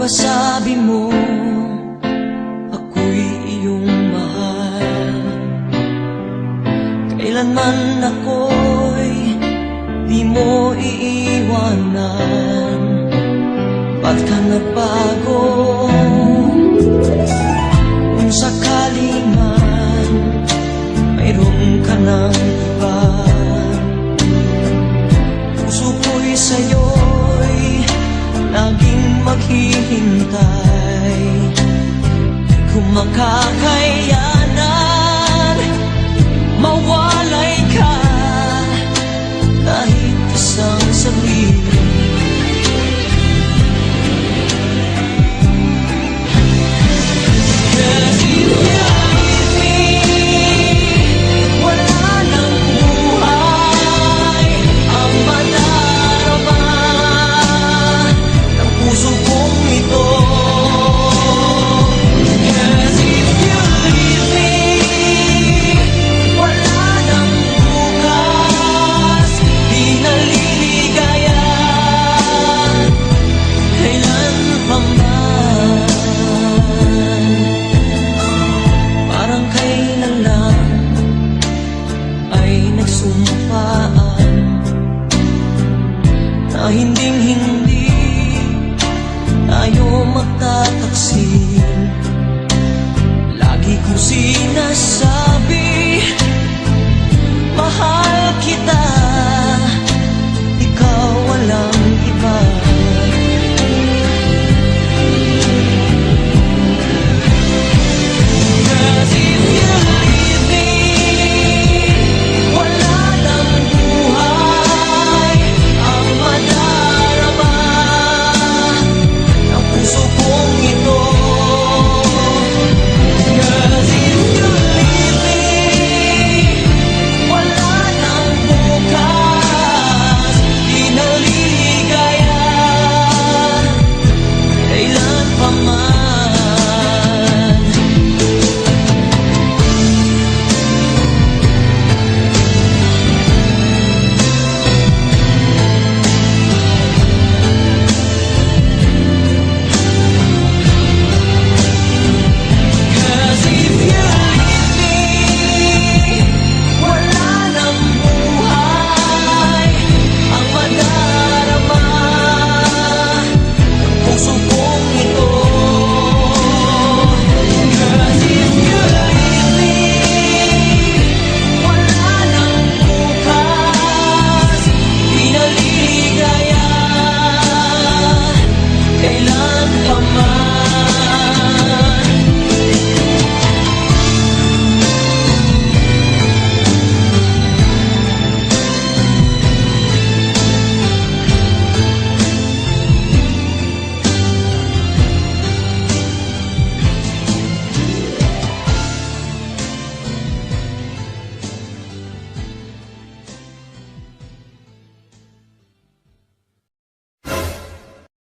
Pasabi mo ako'y iyong mahal. Kailanman ako'y di mo iiwanan. Ba't ka nagbago? Kung sakali man mayroon ka ng iba, puso ko'y sa'yo'y laging maghihintay. Kung makakayanan mawalay ka kahit isang saglit. Na hinding-hindi tayo magtataksil. Lagi kong sinasabi